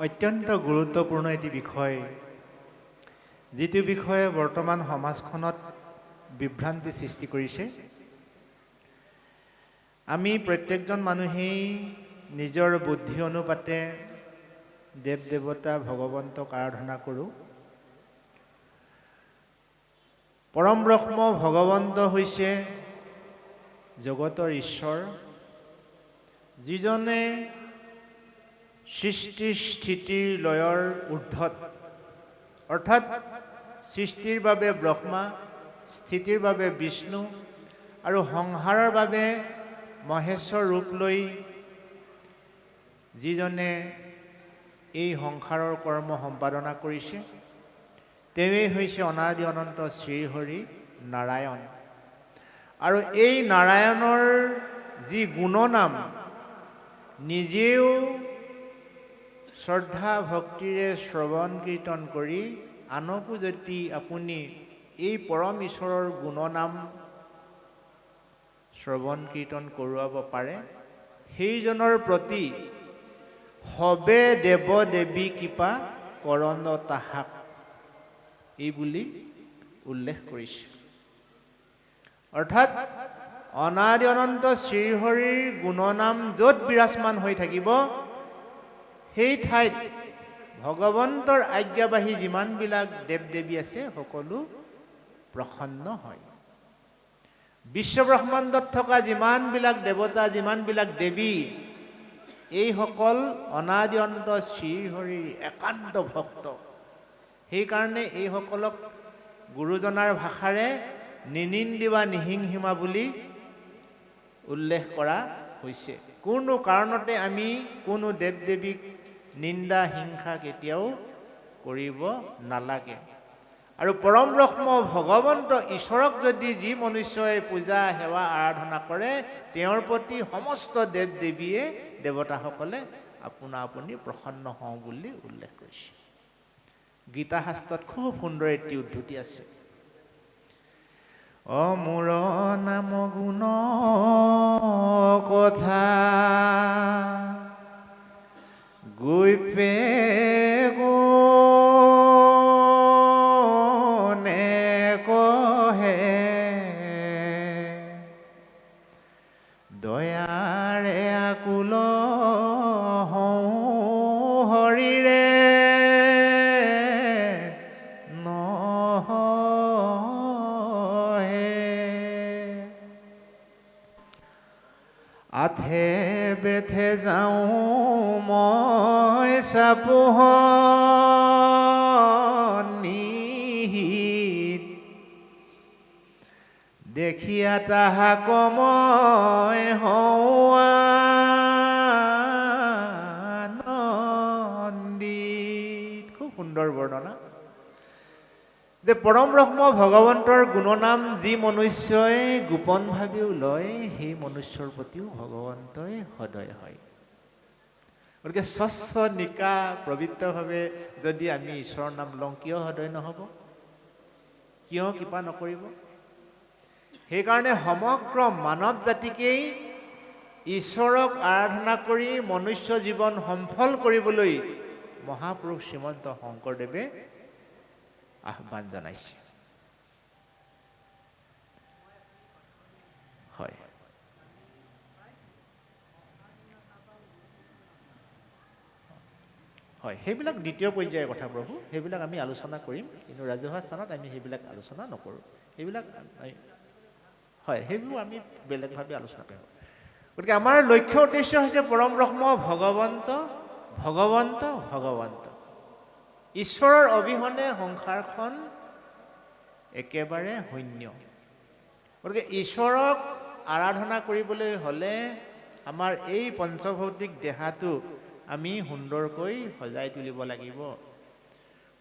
অত্যন্ত গুৰুত্বপূৰ্ণ এটি বিষয়, যিটো বিষয়ে বৰ্তমান সমাজখনত বিভ্ৰান্তি সৃষ্টি কৰিছে। আমি প্ৰত্যেকজন মানুহেই নিজৰ বুদ্ধি অনুপাতে দেৱ দেৱতা ভগৱন্তক আৰাধনা কৰোঁ। পৰম ব্ৰহ্ম ভগৱন্ত হৈছে জগতৰ ঈশ্বৰ, যিজনে সৃষ্টি স্থিতিৰ লয়ৰ ঊৰ্ধ্বত, অৰ্থাৎ সৃষ্টিৰ বাবে ব্ৰহ্মা, স্থিতিৰ বাবে বিষ্ণু আৰু সংহাৰৰ বাবে মহেশ্বৰ ৰূপ লৈ যিজনে এই সংসাৰৰ কৰ্ম সম্পাদনা কৰিছে, তেওঁৱেই হৈছে অনাদি অনন্ত শ্ৰীহৰি নাৰায়ণ। আৰু এই নাৰায়ণৰ যি গুণনাম নিজেও শ্ৰদ্ধা ভক্তিৰে শ্ৰৱণ কীৰ্তন কৰি আনকো যদি আপুনি এই পৰম ঈশ্বৰৰ গুণনাম শ্ৰৱণ কীৰ্তন কৰোৱাব পাৰে, সেইজনৰ প্ৰতি সবে দেৱ দেৱী কৃপা কৰণ তাহাক, এই বুলি উল্লেখ কৰিছে। অৰ্থাৎ অনাদি অনন্ত শ্ৰীহৰিৰ গুণনাম য'ত বিৰাজমান হৈ থাকিব, সেই ঠাইত ভগৱন্তৰ আজ্ঞাবাহী যিমানবিলাক দেৱ দেৱী আছে সকলো প্ৰসন্ন হয়। বিশ্বব্ৰহ্মাণ্ডত থকা যিমানবিলাক দেৱতা, যিমানবিলাক দেৱী, এইসকল অনাদি অনন্ত শ্ৰীহৰিৰ একান্ত ভক্ত। সেইকাৰণে এইসকলক গুৰুজনাৰ ভাষাৰে নিনিন্দিবা নিহিংসিমা বুলি উল্লেখ কৰা হৈছে। কোনো কাৰণতে আমি কোনো দেৱ দেৱীক নিন্দা হিংসা কেতিয়াও কৰিব নালাগে। আৰু পৰম ব্ৰহ্ম ভগৱন্ত ঈশ্বৰক যদি যি মনুষ্যই পূজা সেৱা আৰাধনা কৰে, তেওঁৰ প্ৰতি সমস্ত দেৱ দেৱীয়ে দেৱতাসকলে আপোনা আপুনি প্ৰসন্ন হওঁ বুলি উল্লেখ কৰিছে। গীতা শাস্ত্ৰত খুব সুন্দৰ এটি উদ্ধৃতি আছে। মোৰ নাম গুণ কথা গৈপে গুণে কহে, দয়াৰে আকুল হওঁ হৰিৰে আথে বেথে যাওঁ মই চাপোহনিহিত, দেখিয়া তাহাক মই হওঁ আনন্দিত। খুব সুন্দৰ বৰ্ণনা যে পৰম ব্ৰহ্ম ভগৱন্তৰ গুণনাম যি মনুষ্যই গোপনভাৱেও লয়, সেই মনুষ্যৰ প্ৰতিও ভগৱন্তই সদয় হয়। গতিকে স্বচ্ছ নিকা পবিত্ৰভাৱে যদি আমি ঈশ্বৰৰ নাম লওঁ, কিয় সদয় নহ'ব? কিয় কৃপা নকৰিব? সেইকাৰণে সমগ্ৰ মানৱ জাতিকেই ঈশ্বৰক আৰাধনা কৰি মনুষ্য জীৱন সফল কৰিবলৈ মহাপুৰুষ শ্ৰীমন্ত শংকৰদেৱে আহ্বান জনাইছে। হয়, হয়, সেইবিলাক দ্বিতীয় পৰ্যায়ৰ কথা প্ৰভু, সেইবিলাক আমি আলোচনা কৰিম, কিন্তু ৰাজহুৱা স্থানত আমি সেইবিলাক আলোচনা নকৰোঁ। সেইবিলাক হয়, সেইবোৰ আমি বেলেগভাৱে আলোচনা কৰিম। গতিকে আমাৰ লক্ষ্য উদ্দেশ্য হৈছে পৰম ব্ৰহ্ম ভগৱন্ত, ভগৱন্ত, ভগৱন্ত। ঈশ্বৰৰ অবিহনে সংসাৰখন একেবাৰে শূন্য। গতিকে ঈশ্বৰক আৰাধনা কৰিবলৈ হ'লে আমাৰ এই পঞ্চভৌতিক দেহাটো আমি সুন্দৰকৈ সজাই তুলিব লাগিব।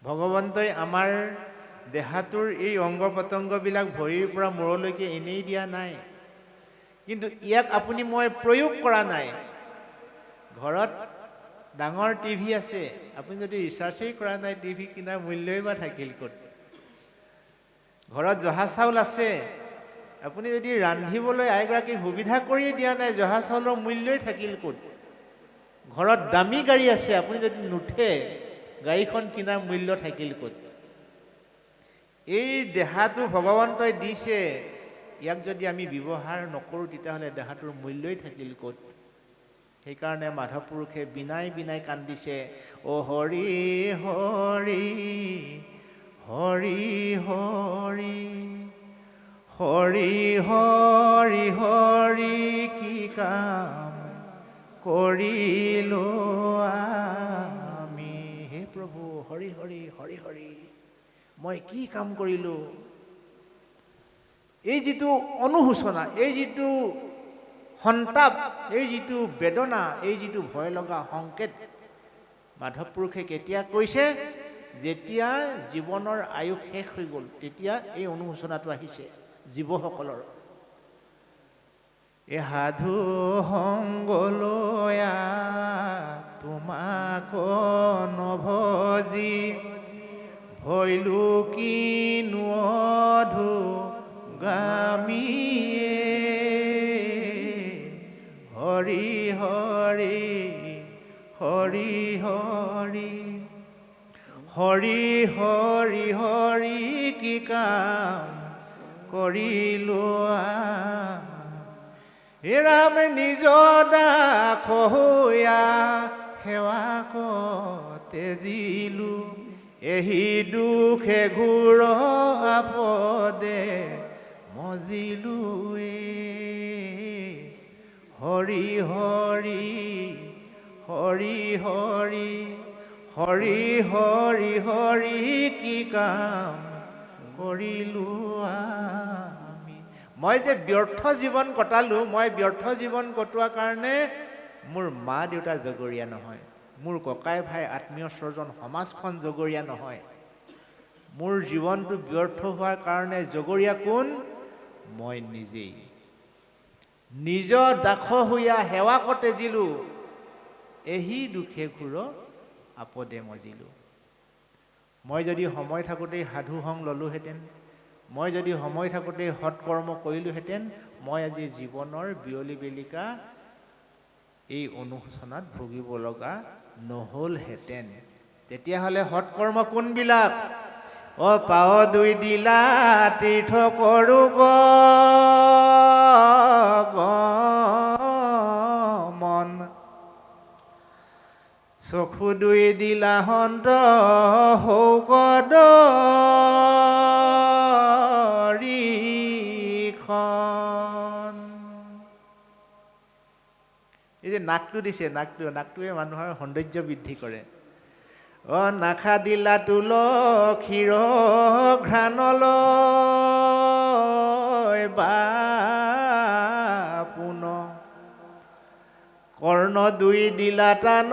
ভগৱন্তই আমাৰ দেহাটোৰ এই অংগ প্ৰত্যংগবিলাক ভৰিৰ পৰা মূৰলৈকে এনেই দিয়া নাই, কিন্তু ইয়াক আপুনি মই প্ৰয়োগ কৰা নাই। ঘৰত ডাঙৰ টিভি আছে, আপুনি যদি ৰিচাৰ্জেই কৰা নাই, টিভি কিনাৰ মূল্যই বা থাকিল ক'ত? ঘৰত জহা চাউল আছে, আপুনি যদি ৰান্ধিবলৈ আইগৰাকীক সুবিধা কৰিয়ে দিয়া নাই, জহা চাউলৰ মূল্যই থাকিল ক'ত? ঘৰত দামী গাড়ী আছে, আপুনি যদি নুঠে গাড়ীখন কিনাৰ মূল্য থাকিল ক'ত? এই দেহাটো ভগৱন্তই দিছে, ইয়াক যদি আমি ব্যৱহাৰ নকৰোঁ তেতিয়াহ'লে দেহাটোৰ মূল্যই থাকিল ক'ত? সেইকাৰণে মাধৱ পুৰুষে বিনাই বিনাই কান্দিছে, অ হৰি হৰি হৰি হৰি হৰি হৰি হৰি কি কাম কৰিলো আমি। হে প্ৰভু, হৰি হৰি হৰি হৰি, মই কি কাম কৰিলোঁ? এই যিটো অনুশোচনা, এই যিটো সন্তাপ, এই যিটো বেদনা, এই যিটো ভয় লগা সংকেত মাধৱ পুৰুষে কেতিয়া কৈছে? যেতিয়া জীৱনৰ আয়ুস শেষ হৈ গ'ল, তেতিয়া এই অনুশোচনাটো আহিছে জীৱসকলৰ। এ সাধু সংগলয়া তোমাক নভজি, ভৈলো কিনো অধোগামীয়ে, হৰি হৰি হৰি হৰি হৰি হৰি হৰি কি কাম কৰিলো হে ৰাম, নিজ দাস হৈয়া সেৱা তেজিলো, এহি দুখে ঘূৰ আপদে মজিলো। হৰি হৰি হৰি হৰি হৰি হৰি হৰি কি কাম কৰিলো আমি। মই যে ব্যৰ্থ জীৱন কটালোঁ, মই ব্যৰ্থ জীৱন কটোৱাৰ কাৰণে মোৰ মা দেউতা জগৰীয়া নহয়, মোৰ ককাই ভাই আত্মীয় স্বজন সমাজখন জগৰীয়া নহয়। মোৰ জীৱনটো ব্যৰ্থ হোৱাৰ কাৰণে জগৰীয়া কোন? মই নিজেই। নিজ দাস হৈয়া সেৱা তেজিলো, এহি দুখে ঘূৰ আপদে মজিলো। মই যদি সময় থাকোঁতেই সাধু সংগ ল'লোহেঁতেন, মই যদি সময় থাকোঁতেই সৎকৰ্ম কৰিলোহেঁতেন, মই আজি জীৱনৰ বিয়লি বেলিকা এই অনুশোচনাত ভুগিব লগা নহ'লহেঁতেন। তেতিয়াহ'লে সৎকৰ্ম কোনবিলাক? অ পাৱ দুই দিলা তীৰ্থ কৰো গমন, চকু দুই দিলা সন্ত সৌকদৰীখন। এই যে নাকটো দিছে, নাকটোৱে মানুহৰ সৌন্দৰ্য বৃদ্ধি কৰে। অ নাখা দিলা তুলসীৰ ঘ্ৰাণলৈ বাপুন, কৰ্ণ দুই দিলা টান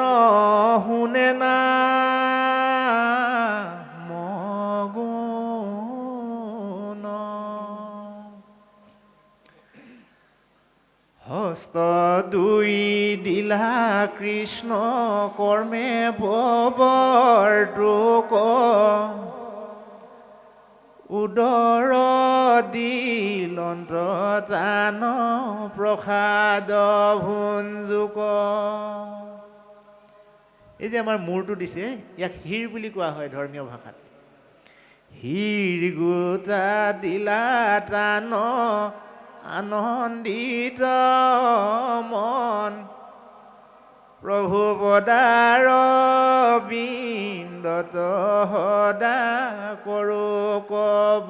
শুনে না মগুণ, হস্ত দুই দিলা কৃষ্ণ কৰ্মে প্ৰৱৰ্তক, উদৰ দিলন্ত তান প্ৰসাদ ভুঞ্জুক। এই যে আমাৰ মূৰটো দিছে, ইয়াক হীৰ বুলি কোৱা হয় ধৰ্মীয় ভাষাত। হীৰ গোটা দিলা টান আনন্দিত মন, প্ৰভু পদাৰ বিন্দত সদা কৰোক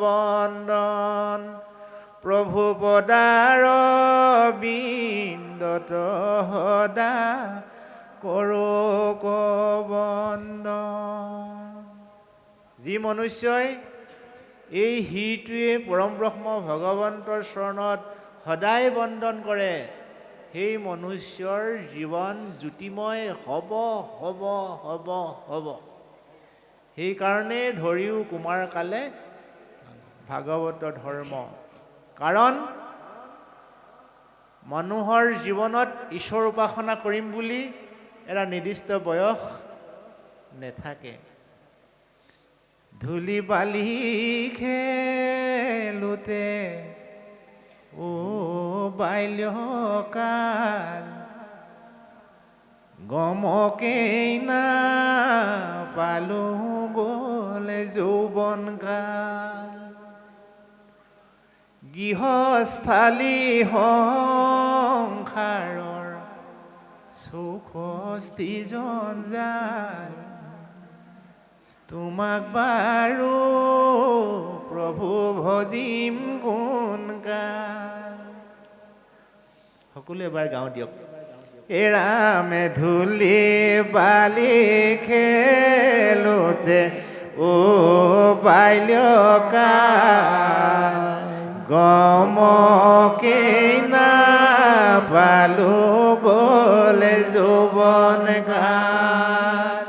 বন্দন, প্ৰভু পদাৰ বিন্দত সদা কৰোক বন্দন। যি মনুষ্যই এই হীৰটোৱে পৰম ব্ৰহ্ম ভগৱন্তৰ চৰণত সদায় বন্দন কৰে, সেই মনুষ্যৰ জীৱন জ্যোতিময় হ'ব হ'ব হ'ব হ'ব। সেইকাৰণে ধৰিও কুমাৰ কালে ভাগৱত ধৰ্ম। কাৰণ মানুহৰ জীৱনত ঈশ্বৰ উপাসনা কৰিম বুলি এটা নিৰ্দিষ্ট বয়স নেথাকে। ধূলি বালি খেলোতে ও বাল্যকাল, গমকেই না পালো গ'লে যৌৱন কাল গৃহস্থালী সংসাৰৰ চৌষষ্ঠি জঞ্জাল তোমাক বাৰু প্ৰভু ভজিম গুণ গান। সকলোৱে এবাৰ গাওঁ দিয়ক। এৰামে ধূলি বালি খেলোতে ও বাল্যকাল গমকেই না পালো গ'লে যৌৱন কাল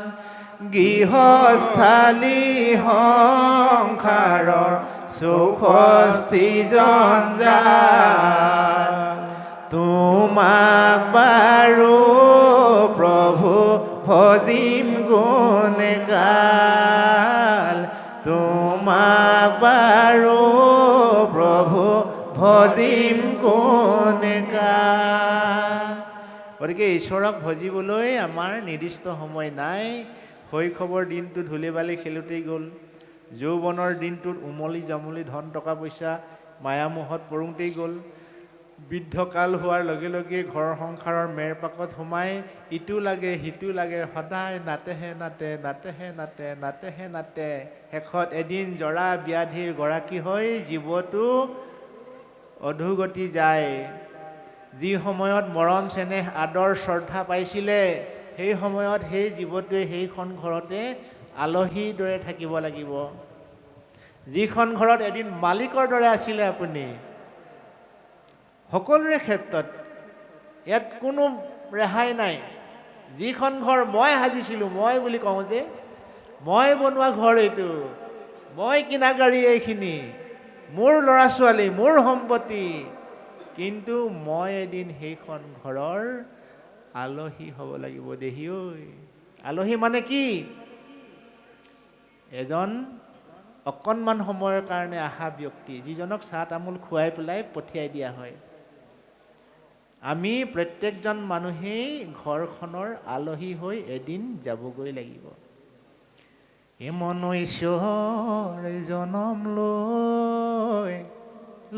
গৃহস্থালী সংসাৰৰ চৌষষ্ঠি জঞ্জাল তোমাক বাৰু প্ৰভু ভজিম গুণ গাল তোমাক বাৰু প্ৰভু ভজিম গুণ গাল। গতিকে ঈশ্বৰক ভজিবলৈ আমাৰ নিৰ্দিষ্ট সময় নাই। শৈশৱৰ দিনটো ধূলি বালি খেলোঁতেই গ'ল, যৌৱনৰ দিনটোত উমলি জামলি ধন টকা পইচা মায়ামোহত পৰোঁতেই গ'ল, বৃদ্ধকাল হোৱাৰ লগে লগে ঘৰ সংসাৰৰ মেৰপাকত সোমাই ইটো লাগে সিটো লাগে, সদায় নাতেহে নাতে নাতেহে নাতে নাতেহে নাতে, শেষত এদিন জৰা ব্যাধিৰ গৰাকী হৈ জীৱটো অধোগতি যায়। যি সময়ত মৰম চেনেহ আদৰ শ্ৰদ্ধা পাইছিলে সেই সময়ত সেই জীৱটোৱে সেইখন ঘৰতে আলহীৰ দৰে থাকিব লাগিব। যিখন ঘৰত এদিন মালিকৰ দৰে আছিলে আপুনি, সকলোৰে ক্ষেত্ৰত ইয়াত কোনো ৰেহাই নাই। যিখন ঘৰ মই সাজিছিলোঁ, মই বুলি কওঁ যে মই বনোৱা ঘৰ এইটো, মই কিনা গাড়ী এইখিনি, মোৰ ল'ৰা ছোৱালী, মোৰ সম্পত্তি, কিন্তু মই এদিন সেইখন ঘৰৰ আলহী হ'ব লাগিব দেহি ঐ। আলহী মানে কি? এজন অকণমান সময়ৰ কাৰণে অহা ব্যক্তি, যিজনক চাহ তামোল খুৱাই পেলাই পঠিয়াই দিয়া হয়। আমি প্ৰত্যেকজন মানুহেই ঘৰখনৰ আলহী হৈ এদিন যাবগৈ লাগিব। এ মনুষ্যৰ জনম লৈ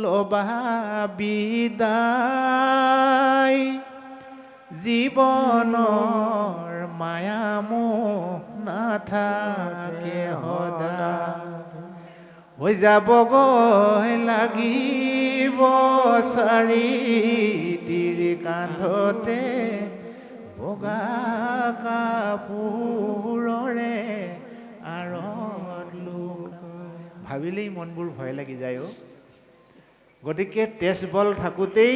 ল'বা বিদায়, জীৱনৰ মায়ামোহ নাথাকে সদায়, হৈ যাবগৈ লাগিব চাৰিটিৰ কান্ধতে বগা কাপোৰৰে আঁৰত লুকাই। ভাবিলেই মনবোৰ ভয় লাগি যায় অ'। গতিকে তেজ বল থাকোঁতেই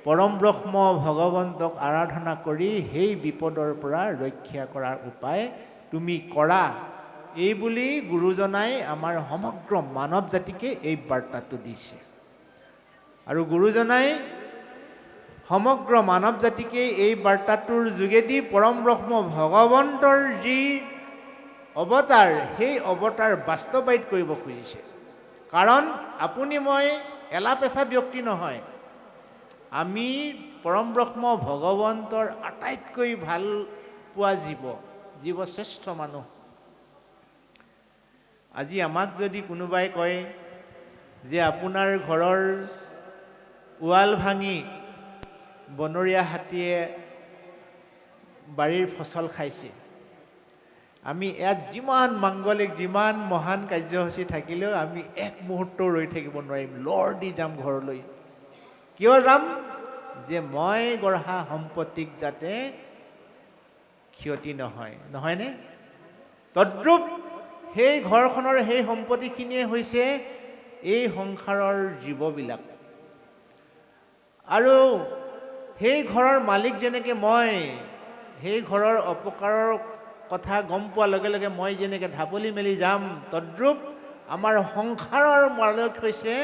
পৰম ব্ৰহ্ম ভগৱন্তক আৰাধনা কৰি সেই বিপদৰ পৰা ৰক্ষা কৰাৰ উপায় তুমি কৰা, এই বুলি গুৰুজনাই আমাৰ সমগ্ৰ মানৱ জাতিকে এই বাৰ্তাটো দিছে। আৰু গুৰুজনাই সমগ্ৰ মানৱ জাতিকে এই বাৰ্তাটোৰ যোগেদি পৰম ব্ৰহ্ম ভগৱন্তৰ যি অৱতাৰ, সেই অৱতাৰ বাস্তৱায়িত কৰিব খুজিছে। কাৰণ আপুনি মই এলা পেচা ব্যক্তি নহয়, আমি পৰম ব্ৰহ্ম ভগৱন্তৰ আটাইতকৈ ভাল পোৱা জীৱ শ্ৰেষ্ঠ মানুহ। আজি আমাক যদি কোনোবাই কয় যে আপোনাৰ ঘৰৰ ৱাল ভাঙি বনৰীয়া হাতীয়ে বাৰীৰ ফচল খাইছে, আমি ইয়াত যিমান মাংগলিক যিমান মহান কাৰ্যসূচী থাকিলেও আমি এক মুহূৰ্তও ৰৈ থাকিব নোৱাৰিম, লৰ দি যাম ঘৰলৈ। কিয় যাম? যে মই গঢ়া সম্পত্তিক যাতে ক্ষতি নহয়, নহয়নে? তদ্ৰূপ সেই ঘৰখনৰ সেই সম্পত্তিখিনিয়ে হৈছে এই সংসাৰৰ জীৱবিলাক। আৰু সেই ঘৰৰ মালিক যেনেকৈ মই, সেই ঘৰৰ অপকাৰৰ কথা গম পোৱাৰ লগে লগে মই যেনেকৈ ঢাপলি মেলি যাম, তদ্ৰূপ আমাৰ সংসাৰৰ মালিক হৈছে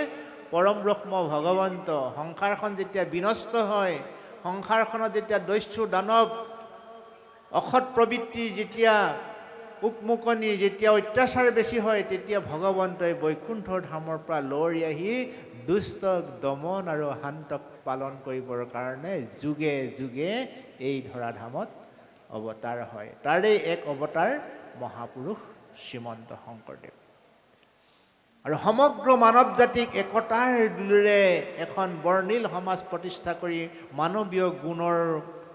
পৰম ব্ৰহ্ম ভগৱন্ত। সংসাৰখন যেতিয়া বিনষ্ট হয়, সংসাৰখনত যেতিয়া দস্যু দানৱ অসৎ প্ৰবৃত্তি যেতিয়া উকমুকনি, যেতিয়া অত্যাচাৰ বেছি হয়, তেতিয়া ভগৱন্তই বৈকুণ্ঠৰ ধামৰ পৰা লৰি আহি দুষ্টক দমন আৰু শান্তক পালন কৰিবৰ কাৰণে যুগে যুগে এই ধৰাধামত অৱতাৰ হয়। তাৰে এক অৱতাৰ মহাপুৰুষ শ্ৰীমন্ত শংকৰদেৱ। আৰু সমগ্ৰ মানৱ জাতিক একতাৰ দোলেৰে এখন বৰ্ণিল সমাজ প্ৰতিষ্ঠা কৰি মানৱীয় গুণৰ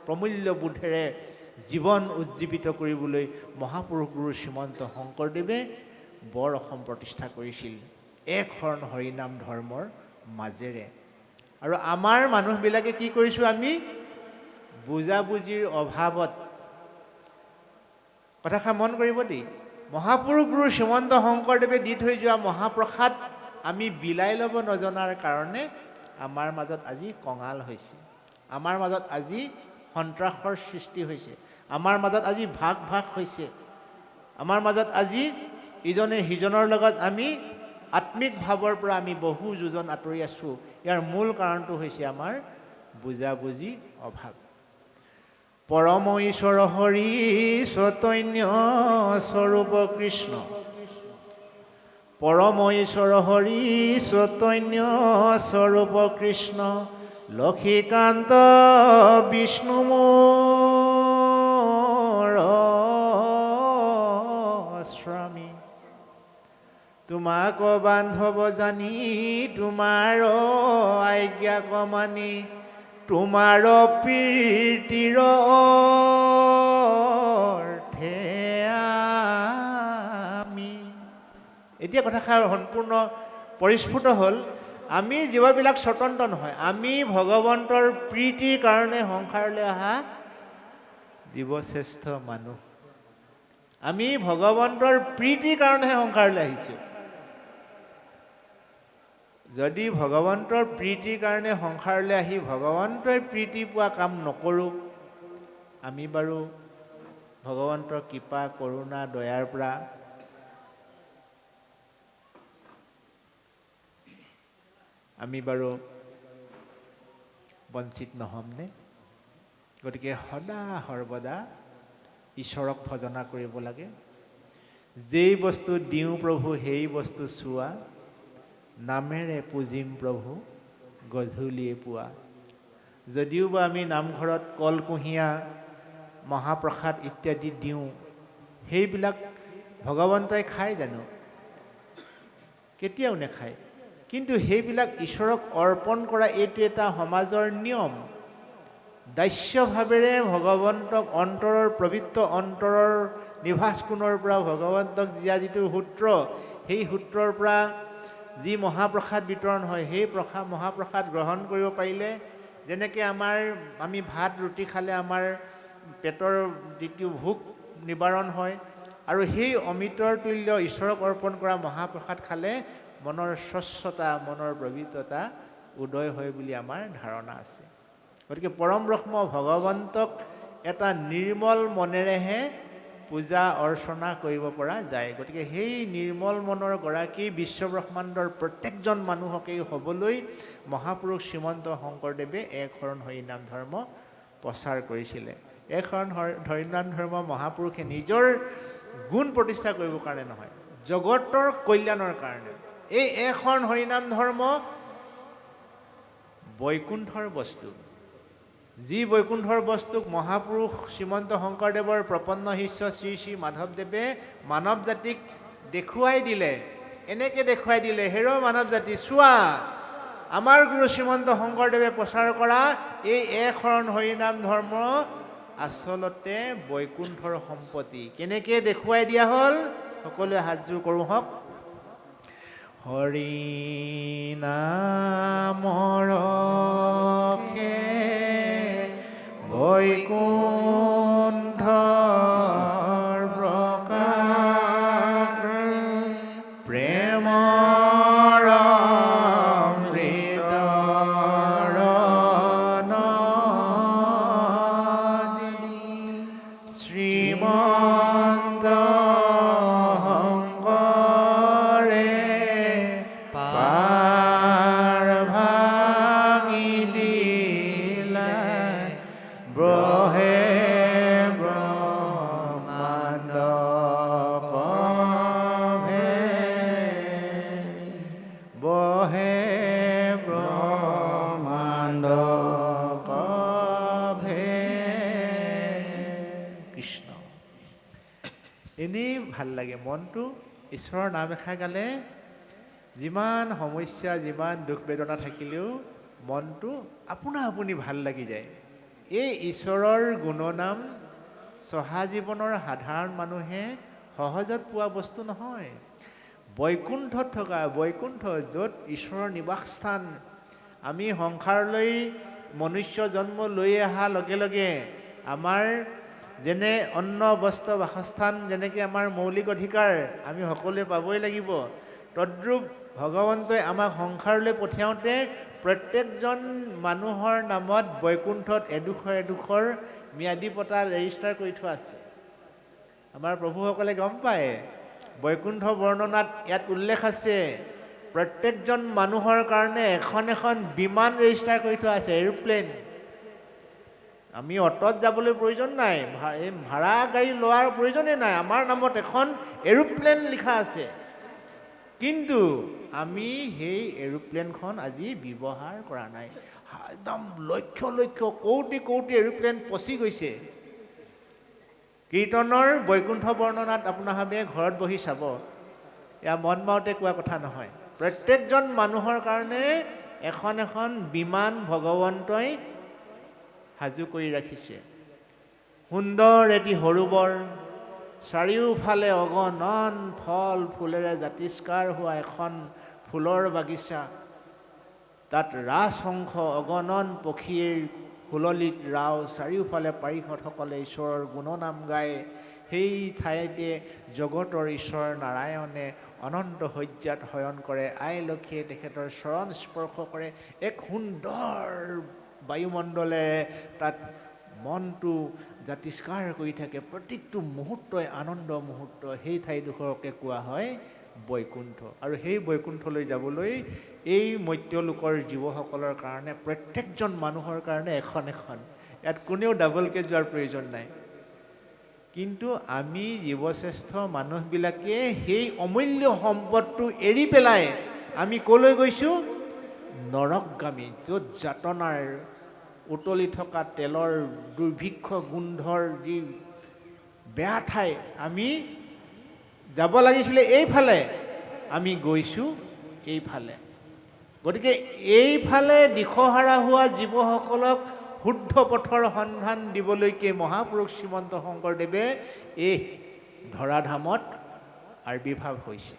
প্ৰমূল্যবোধেৰে জীৱন উজ্জীৱিত কৰিবলৈ মহাপুৰুষ গুৰু শ্ৰীমন্ত শংকৰদেৱে বৰ অসম প্ৰতিষ্ঠা কৰিছিল এক শৰণ হৰিনাম ধৰ্মৰ মাজেৰে। আৰু আমাৰ মানুহবিলাকে কি কৰিছোঁ, আমি বুজাবুজিৰ অভাৱত, কথাষাৰ মন কৰিব দেই, মহাপুৰুষ গুৰু শ্ৰীমন্ত শংকৰদেৱে দি থৈ যোৱা মহাপ্ৰসাদ আমি বিলাই ল'ব নজনাৰ কাৰণে আমাৰ মাজত আজি কঙাল হৈছে, আমাৰ মাজত আজি সন্ত্ৰাসৰ সৃষ্টি হৈছে, আমাৰ মাজত আজি ভাগ ভাগ হৈছে, আমাৰ মাজত আজি ইজনে সিজনৰ লগত আমি আত্মিক ভাৱৰ পৰা আমি বহু যোজন আঁতৰি আছোঁ। ইয়াৰ মূল কাৰণটো হৈছে আমাৰ বুজাবুজি অভাৱ। পৰম ঈশ্বৰ হৰি চৈতন্য স্বৰূপ কৃষ্ণ, পৰম ঈশ্বৰ হৰি চৈতন্য স্বৰূপ কৃষ্ণ, লক্ষীকান্ত বিষ্ণু মোৰ স্বামী, তোমাক বান্ধৱ জানি তোমাৰ আজ্ঞাক মানি, তোমাৰ প্ৰীতিৰ অৰ্থে আমি। এতিয়া কথাষাৰ সম্পূৰ্ণ পৰিস্ফুট হ'ল। আমি জীৱবিলাক স্বতন্ত্ৰ নহয়, আমি ভগৱন্তৰ প্ৰীতিৰ কাৰণে সংসাৰলৈ অহা জীৱশ্ৰেষ্ঠ মানুহ। আমি ভগৱন্তৰ প্ৰীতিৰ কাৰণেহে সংসাৰলৈ আহিছোঁ। যদি ভগৱন্তৰ প্ৰীতিৰ কাৰণে সংসাৰলৈ আহি ভগৱন্তই প্ৰীতি পোৱা কাম নকৰোঁ, আমি বাৰু ভগৱন্তৰ কৃপা কৰোণা দয়াৰ পৰা আমি বাৰু বঞ্চিত নহ'মনে? গতিকে সদা সৰ্বদা ঈশ্বৰক ভজনা কৰিব লাগে। যেই বস্তু দিওঁ প্ৰভু সেই বস্তু চোৱা, নামেৰে পুজিম প্ৰভু গধূলিয়ে পুৱা। যদিও বা আমি নামঘৰত কল কুঁহিয়া মহাপ্ৰসাদ ইত্যাদি দিওঁ, সেইবিলাক ভগৱন্তই খায় জানো? কেতিয়াও নেখায়। কিন্তু সেইবিলাক ঈশ্বৰক অৰ্পণ কৰা এইটো এটা সমাজৰ নিয়ম। দাস্যভাৱেৰে ভগৱন্তক অন্তৰৰ পবিত্ৰ অন্তৰৰ নিভাস কোণৰ পৰা ভগৱন্তক দিয়া যিটো সূত্ৰ, সেই সূত্ৰৰ পৰা যি মহাপ্ৰসাদ বিতৰণ হয়, সেই মহাপ্ৰসাদ গ্ৰহণ কৰিব পাৰিলে যেনেকৈ আমি ভাত ৰুটি খালে আমাৰ পেটৰ যিটো ভোক নিবাৰণ হয়, আৰু সেই অমৃতৰ তুল্য ঈশ্বৰক অৰ্পণ কৰা মহাপ্ৰসাদ খালে মনৰ স্বচ্ছতা, মনৰ পবিত্ৰতা উদয় হয় বুলি আমাৰ ধাৰণা আছে। গতিকে পৰম ব্ৰহ্ম ভগৱন্তক এটা নিৰ্মল মনেৰেহে পূজা অৰ্চনা কৰিব পৰা যায়। গতিকে সেই নিৰ্মল মনৰ গৰাকী বিশ্বব্ৰহ্মাণ্ডৰ প্ৰত্যেকজন মানুহকেই হ'বলৈ মহাপুৰুষ শ্ৰীমন্ত শংকৰদেৱে এক শৰণ হৰিনাম ধৰ্ম প্ৰচাৰ কৰিছিলে। এক শৰণ হৰিনাম ধৰ্ম মহাপুৰুষে নিজৰ গুণ প্ৰতিষ্ঠা কৰিবৰ কাৰণে নহয়, জগতৰ কল্যাণৰ কাৰণে। এই এক শৰণ হৰিনাম ধৰ্ম বৈকুণ্ঠৰ বস্তু। যি বৈকুণ্ঠৰ বস্তুক মহাপুৰুষ শ্ৰীমন্ত শংকৰদেৱৰ প্ৰপন্ন শিষ্য শ্ৰী শ্ৰী মাধৱদেৱে মানৱ জাতিক দেখুৱাই দিলে। এনেকৈ দেখুৱাই দিলে, হেৰ' মানৱ জাতি চোৱা, আমাৰ গুৰু শ্ৰীমন্ত শংকৰদেৱে প্ৰচাৰ কৰা এই এক শৰণ হৰিনাম ধৰ্ম আচলতে বৈকুণ্ঠৰ সম্পত্তি। কেনেকৈ দেখুৱাই দিয়া হ'ল? সকলোৱে হাতযোৰ কৰোঁ হওক। হৰি নামৰ বৈকুণ্ঠৰ প্ৰকাশ প্ৰেমৰ অমৃতৰ নদী শ্ৰীমন্ত শংকৰে পাৰ ভাঙি দিলা ব্ৰহে ব্ৰহ্মাণ্ড বহে ব্ৰহ্মাণ্ড এনেই ভাল লাগে মনটো। ঈশ্বৰৰ নাম এষাৰ গালে যিমান সমস্যা যিমান দুখ বেদনা থাকিলেও মনটো আপোনা আপুনি ভাল লাগি যায়। এই ঈশ্বৰৰ গুণনাম চহা জীৱনৰ সাধাৰণ মানুহে সহজত পোৱা বস্তু নহয়। বৈকুণ্ঠত থকা, বৈকুণ্ঠ য'ত ঈশ্বৰৰ নিবাসস্থান, আমি সংসাৰলৈ মনুষ্য জন্ম লৈ অহাৰ লগে লগে আমাৰ যেনে অন্ন বস্ত্ৰ বাসস্থান যেনেকৈ আমাৰ মৌলিক অধিকাৰ আমি সকলোৱে পাবই লাগিব, তদ্ৰূপ ভগৱন্তই আমাক সংসাৰলৈ পঠিয়াওঁতে প্ৰত্যেকজন মানুহৰ নামত বৈকুণ্ঠত এডোখৰ এডোখৰ ম্যাদী পতা ৰেজিষ্টাৰ কৰি থোৱা আছে। আমাৰ প্ৰভুসকলে গম পায়, বৈকুণ্ঠ বৰ্ণনাত ইয়াত উল্লেখ আছে প্ৰত্যেকজন মানুহৰ কাৰণে এখন এখন বিমান ৰেজিষ্টাৰ কৰি থোৱা আছে, এৰোপ্লেন। আমি অটত যাবলৈ প্ৰয়োজন নাই, ভাড়া গাড়ী লোৱাৰ প্ৰয়োজনেই নাই, আমাৰ নামত এখন এৰোপ্লেন লিখা আছে। কিন্তু আমি সেই এৰোপ্লেনখন আজি ব্যৱহাৰ কৰা নাই। একদম লক্ষ লক্ষ কোটি কোটি এৰোপ্লেন পচি গৈছে। কীৰ্তনৰ বৈকুণ্ঠ বৰ্ণনাত আপোনাভাৱে ঘৰত বহি চাব, এয়া মন মাওতে কোৱা কথা নহয়। প্ৰত্যেকজন মানুহৰ কাৰণে এখন এখন বিমান ভগৱন্তই সাজু কৰি ৰাখিছে। সুন্দৰ এটি সৰোবৰ, চাৰিওফালে অগণন ফল ফুলেৰে জাতিষ্কাৰ হোৱা এখন ফুলৰ বাগিচা, তাত ৰাজহংস অগণন পক্ষীৰ হুললিত ৰাও, চাৰিওফালে পাৰিষদসকলে ঈশ্বৰৰ গুণনাম গায়। সেই ঠাইতে জগতৰ ঈশ্বৰ নাৰায়ণে অনন্ত শয্যাত শয়ন কৰে, আই লক্ষ্মীয়ে তেখেতৰ চৰণ স্পৰ্শ কৰে। এক সুন্দৰ বায়ুমণ্ডলেৰে তাত মনটো জাতিষ্কাৰ কৰি থাকে, প্ৰত্যেকটো মুহূৰ্তই আনন্দ মুহূৰ্ত। সেই ঠাইডোখৰকে কোৱা হয় বৈকুণ্ঠ। আৰু সেই বৈকুণ্ঠলৈ যাবলৈ এই মৰ্ত্যলোকৰ জীৱসকলৰ কাৰণে, প্ৰত্যেকজন মানুহৰ কাৰণে এখন এখন, ইয়াত কোনেও ডাবলকৈ যোৱাৰ প্ৰয়োজন নাই। কিন্তু আমি জীৱশ্ৰেষ্ঠ মানুহবিলাকে সেই অমূল্য সম্পদটো এৰি পেলাই আমি ক'লৈ গৈছোঁ? নৰকগামী, য'ত যাতনাৰ উতলি থকা তেলৰ দুৰ্ভিক্ষ গোন্ধৰ যি বেয়া ঠাই। আমি যাব লাগিছিলে এইফালে, আমি গৈছোঁ এইফালে। গতিকে এইফালে দিশহাৰা হোৱা জীৱসকলক শুদ্ধ পথৰ সন্ধান দিবলৈকে মহাপুৰুষ শ্ৰীমন্ত শংকৰদেৱে এই ধৰাধামত আৱিৰ্ভাৱ হৈছে।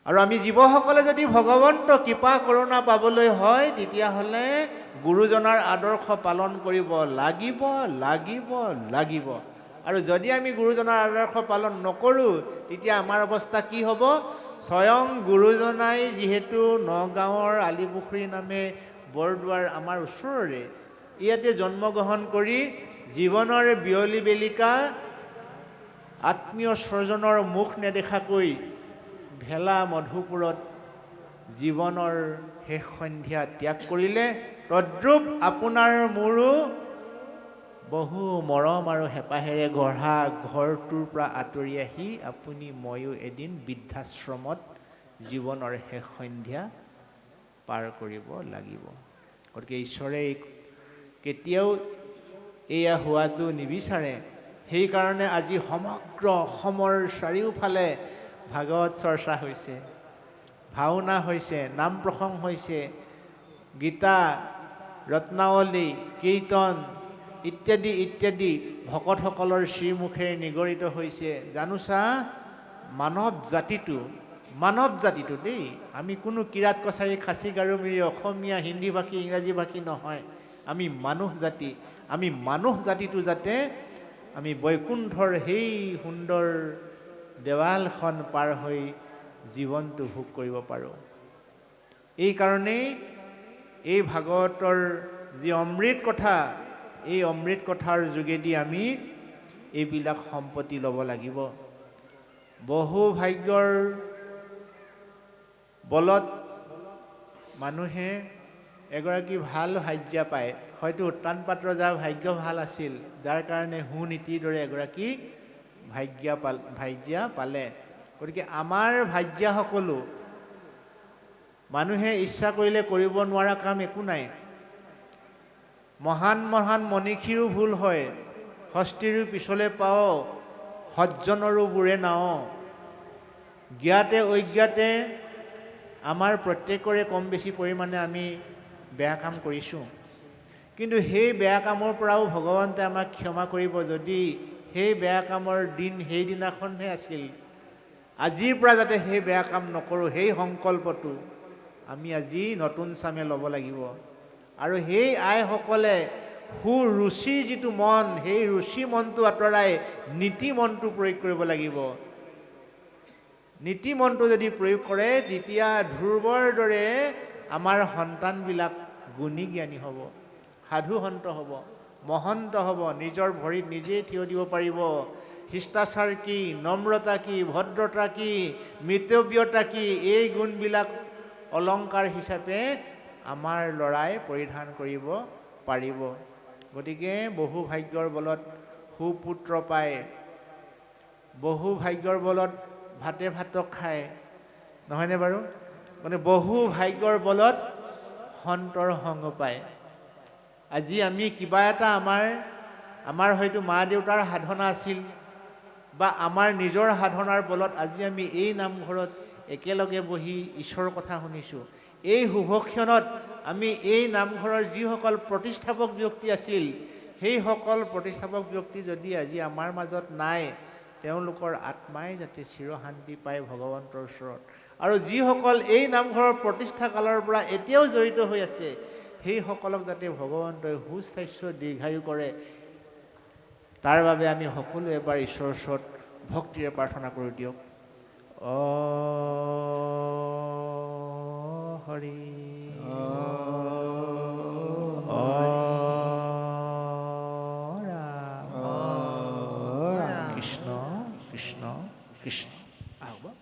আৰু আমি জীৱসকলে যদি ভগৱন্ত কৃপা কৰোণা পাবলৈ হয়, তেতিয়াহ'লে গুৰুজনাৰ আদৰ্শ পালন কৰিব লাগিব লাগিব লাগিব। আৰু যদি আমি গুৰুজনাৰ আদৰ্শ পালন নকৰোঁ, তেতিয়া আমাৰ অৱস্থা কি হ'ব? স্বয়ং গুৰুজনাই যিহেতু নগাঁৱৰ আলিপুখুৰী নামে বৰদোৱাৰ আমাৰ ওচৰৰে, ইয়াতে জন্মগ্ৰহণ কৰি জীৱনৰ বিয়লি বেলিকা আত্মীয় স্বজনৰ মুখ নেদেখাকৈ ভেলা মধুপুৰত জীৱনৰ শেষ সন্ধ্যা ত্যাগ কৰিলে। তদ্ৰূপ আপোনাৰ মোৰো বহু মৰম আৰু হেঁপাহেৰে গঢ়া ঘৰটোৰ পৰা আঁতৰি আহি আপুনি ময়ো এদিন বৃদ্ধাশ্ৰমত জীৱনৰ শেষ সন্ধ্যা পাৰ কৰিব লাগিব। গতিকে ঈশ্বৰে কেতিয়াও এয়া হোৱাটো নিবিচাৰে। সেইকাৰণে আজি সমগ্ৰ অসমৰ চাৰিওফালে ভাগৱত চৰ্চা হৈছে, ভাওনা হৈছে, নাম প্ৰসংগ হৈছে, গীতা, ৰত্নাৱলী, কীৰ্তন ইত্যাদি ইত্যাদি ভকতসকলৰ শ্ৰীমুখেৰে নিগৰিত হৈছে। জানোচা, মানৱ জাতিটো দেই, আমি কোনো কিৰাত কছাৰী, খাচী, গাৰো, মিৰি, অসমীয়া, হিন্দী ভাষী, ইংৰাজী ভাষী নহয়। আমি মানুহ জাতি। আমি মানুহ জাতিটো যাতে আমি বৈকুণ্ঠৰ সেই সুন্দৰ দেৱালখন পাৰ হৈ জীৱনটো ভোগ কৰিব পাৰোঁ। এইকাৰণেই এই ভাগৱতৰ যি অমৃত কথা, এই অমৃত কথাৰ যোগেদি আমি এইবিলাক সম্পত্তি ল'ব লাগিব। বহু ভাগ্যৰ বলত মানুহে এগৰাকী ভাল ভাৰ্যা পায়। হয়তো উত্তান পাত্ৰ যাৰ ভাগ্য ভাল আছিল, যাৰ কাৰণে সুনীতিৰ দৰে এগৰাকী ভাৰ্যা পালে। গতিকে আমাৰ ভাৰ্যাসকলো মানুহে ইচ্ছা কৰিলে কৰিব নোৱাৰা কাম একো নাই। মহান মহান মনীষীৰো ভুল হয়, হস্তিৰো পিছলৈ পাও সজ্জনৰো বুৰে নাও। জ্ঞাতে অজ্ঞাতে আমাৰ প্ৰত্যেকৰে কম বেছি পৰিমাণে আমি বেয়া কাম কৰিছোঁ, কিন্তু সেই বেয়া কামৰ পৰাও ভগৱন্তে আমাক ক্ষমা কৰিব যদি সেই বেয়া কামৰ দিন সেইদিনাখনহে আছিল। আজিৰ পৰা যাতে সেই বেয়া কাম নকৰোঁ, সেই সংকল্পটো আমি আজি নতুন চামে ল'ব লাগিব। আৰু সেই আইসকলে সুৰুচিৰ যিটো মন, সেই ৰুচি মনটো আঁতৰাই নীতি মনটো প্ৰয়োগ কৰিব লাগিব। নীতি মনটো যদি প্ৰয়োগ কৰে, তেতিয়া ধ্ৰুৱৰ দৰে আমাৰ সন্তানবিলাক গুণী জ্ঞানী হ'ব, সাধু সন্ত হ'ব, মহন্ত হ'ব, নিজৰ ভৰিত নিজেই থিয় দিব পাৰিব। শিষ্টাচাৰ কি, নম্ৰতা কি, ভদ্ৰতা কি, মিতব্যতা কি, এই গুণবিলাক অলংকাৰ হিচাপে আমাৰ ল'ৰাই পৰিধান কৰিব পাৰিব। গতিকে বহু ভাগ্যৰ বলত সুপুত্ৰ পায়, বহু ভাগ্যৰ বলত ভাতে ভাতক খায়, নহয়নে বাৰু? মানে বহু ভাগ্যৰ বলত সন্তৰ সংগ পায়। আজি আমি কিবা এটা আমাৰ হয়তো মা দেউতাৰ সাধনা আছিল বা আমাৰ নিজৰ সাধনাৰ বলত আজি আমি এই নামঘৰত একেলগে বহি ঈশ্বৰৰ কথা শুনিছোঁ। এই শুভক্ষণত আমি এই নামঘৰৰ যিসকল প্ৰতিষ্ঠাপক ব্যক্তি আছিল, সেইসকল প্ৰতিষ্ঠাপক ব্যক্তি যদি আজি আমাৰ মাজত নাই, তেওঁলোকৰ আত্মাই যাতে চিৰশান্তি পায় ভগৱন্তৰ ওচৰত। আৰু যিসকল এই নামঘৰৰ প্ৰতিষ্ঠা কালৰ পৰা এতিয়াও জড়িত হৈ আছে, সেইসকলক যাতে ভগৱন্তই সুস্বাস্থ্য দীৰ্ঘায়ু কৰে, তাৰ বাবে আমি সকলোৱে এবাৰ ঈশ্বৰৰ ওচৰত ভক্তিৰে প্ৰাৰ্থনা কৰি দিয়ক। হৰি ৰাম কৃষ্ণ কৃষ্ণ কৃষ্ণ। আহক।